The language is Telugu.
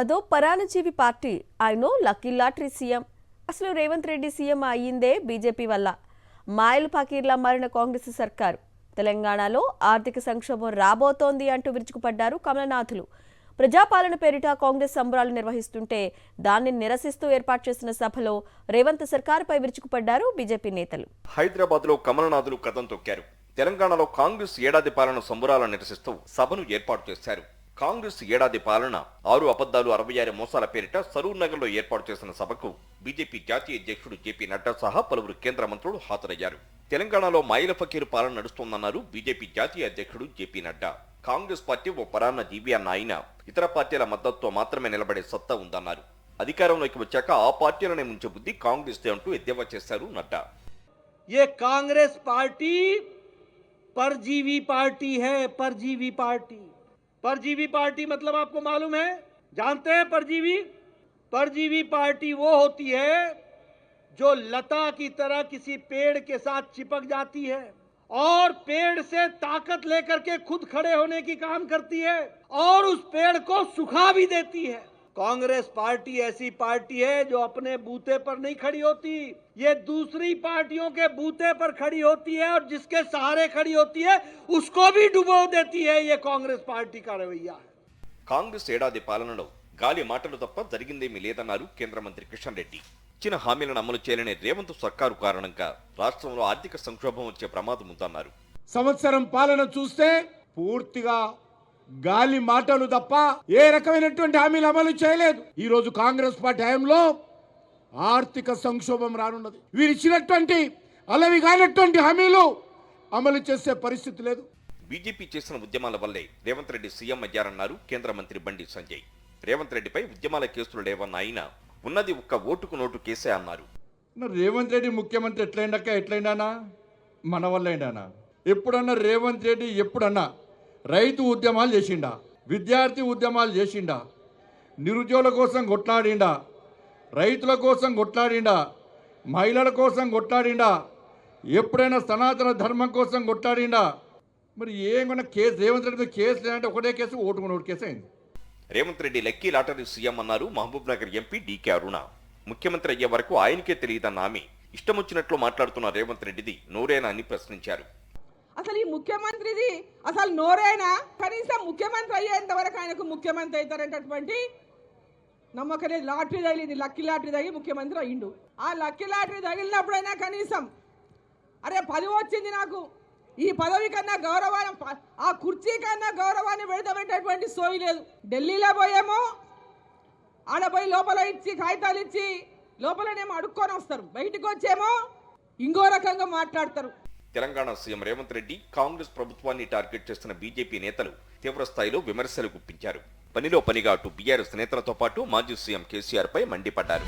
అదో పరాన్నజీవి పార్టీ. ఆయనో లక్కీ లాటరీ సీఎం. అసలు రేవంత్ రెడ్డి సీఎం అయ్యిందే బీజేపీ వల్ల. మాయలు ఫకీర్లా మారిన కాంగ్రెస్ సర్కారు. తెలంగాణలో ఆర్థిక సంక్షోభం రాబోతోంది అంటూ విరుచుకుపడ్డారు కమలనాథులు. ప్రజాపాలన పేరిట కాంగ్రెస్ సంబరాలు నిర్వహిస్తుంటే దాన్ని నిరసిస్తూ ఏర్పాటు చేసిన సభలో రేవంత్ సర్కారుపై విరుచుకుపడ్డారు బీజేపీ నేతలు. హైదరాబాద్ లో కమలనాథులు కథం తొక్కారు. తెలంగాణలో కాంగ్రెస్ ఏడాది పాలన సంబరాలను నిరసిస్తూ సభను ఏర్పాటు చేశారు. కాంగ్రెస్ ఏడాది పాలన 6 అబద్దాలు 66 మోసాల పేరిట సరూర్ నగర్ లో ఏర్పాటు చేసిన సభకు బీజేపీ జాతీయ అధ్యక్షుడు జేపీ నడ్డా సహా పలువురు కేంద్ర మంత్రులు హాజరయ్యారు. తెలంగాణలో మాయల ఫకీర్ పాలన నడుస్తోందన్నారు బీజేపీ జాతీయ అధ్యక్షుడు జేపీ నడ్డా. కాంగ్రెస్ పార్టీ ఓ పరాన్న జీవి అన్న ఆయన ఇతర పార్టీల మద్దతుతో మాత్రమే నిలబడే సత్తా ఉందన్నారు. అధికారంలోకి వచ్చాక ఆ పార్టీలనే ముంచే బుద్ధి కాంగ్రెస్ అంటూ ఎద్దేవా చేశారు నడ్డా. ये कांग्रेस पार्टी परजीवी पार्टी है। परजीवी पार्टी, परजीवी पार्टी मतलब आपको मालूम है, जानते हैं परजीवी? परजीवी पार्टी वो होती है जो लता की तरह किसी पेड़ के साथ चिपक जाती है और पेड़ से ताकत लेकर के खुद खड़े होने की काम करती है और उस पेड़ को सुखा भी देती है। कांग्रेस पार्टी ऐसी पार्टी है जो अपने बूते पर नहीं खड़ी होती, ये दूसरी पार्टियों के बूते पर खड़ी होती है और जिसके सहारे खड़ी होती है उसको भी डुबो देती है। ये कांग्रेस पार्टी का रवैया है. కాంగ్రెస్ ఏడాది పాలనలో గాలి మాటలు తప్ప జరిగిందేమీ లేదన్నారు కేంద్ర మంత్రి కిషన్ రెడ్డి. ఇచ్చిన హామీలను అమలు చేయలేని రేవంత్ సర్కారు కారణంగా రాష్ట్రంలో ఆర్థిక సంక్షోభం వచ్చే ప్రమాదం ఉందన్నారు. సంవత్సరం పాలన చూస్తే పూర్తిగా గాలి మాటలు తప్ప ఏ రకమైనటువంటి హామీలు అమలు చేయలేదు. ఈ రోజు కాంగ్రెస్ పార్టీ హయాంలో ఆర్థిక సంక్షోభం రానున్నది. వీరు ఇచ్చినటువంటి అలవి కానటువంటి హామీలు అమలు చేసే పరిస్థితి లేదు. బీజేపీ చేసిన ఉద్యమాల వల్లే రేవంత్ రెడ్డి సీఎం అయ్యారన్నారు కేంద్ర మంత్రి బండి సంజయ్. రేవంత్ రెడ్డిపై ఉద్యమాల కేసులు లేవన్న ఆయన ఉన్నది ఒక్క ఓటుకు నోటు కేసే అన్నారు. రేవంత్ రెడ్డి ముఖ్యమంత్రి ఎట్లయినా మన వల్ల అయినా ఎప్పుడన్నా రేవంత్ రెడ్డి ఎప్పుడన్నా రైతు ఉద్యమాలు చేసిండా, విద్యార్థి ఉద్యమాలు చేసిండా, నిరుద్యోగుల కోసం కొట్లాడిండా, రైతుల కోసం కొట్లాడిండా, మహిళల కోసం కొట్లాడిండా, ఎప్పుడైనా సనాతన ధర్మం కోసం కొట్లాడిండా? మరి ఏమన్నా కేసు రేవంత్ రెడ్డి కేసు లేదంటే ఒకటే కేసు ఓటుకు నోటు కేసు అయింది. Revanth Reddy lucky lottery CM అన్నారు మహబూబ్ నగర్ ఎంపీ డీకే అరుణ. ముఖ్యమంత్రి అయ్యే వరకు ఆయనకే తెలియదన్న ఆమె ఇష్టం వచ్చినట్లు మాట్లాడుతున్న రేవంత్ రెడ్డిది నోరేనా అని ప్రశ్నించారు. అసలు ఈ ముఖ్యమంత్రిది అసలు నోరేనా? కనీసం ముఖ్యమంత్రి అయ్యేంత వరకు ఆయనకు ముఖ్యమంత్రి అవుతారంటటువంటి నమ్మకనే. లాటరీ తగిలింది, లక్కీ లాటరీ తగిలి ముఖ్యమంత్రి అయ్యిండు. ఆ లక్కీ లాటరీ తగిలినప్పుడైనా కనీసం అరే పదవి వచ్చింది, నాకు ఈ పదవి కన్నా గౌరవాన్ని, ఆ కుర్చీ కన్నా గౌరవాన్ని పెడతామనేటటువంటి సోయి లేదు. ఢిల్లీలో పోయేమో ఆడపోయి లోపల ఇచ్చి కాగితాలు ఇచ్చి లోపలనేమో అడుక్కొని వస్తారు, బయటకు వచ్చేమో ఇంకో రకంగా మాట్లాడతారు. తెలంగాణ సీఎం రేవంత్ రెడ్డి కాంగ్రెస్ ప్రభుత్వాన్ని టార్గెట్ చేస్తున్న బీజేపీ నేతలు తీవ్ర స్థాయిలో విమర్శలు గుప్పించారు. పనిలో పనిగా అటు బీఆర్ఎస్ నేతలతో పాటు మాజీ సీఎం కేసీఆర్ పై మండిపడ్డారు.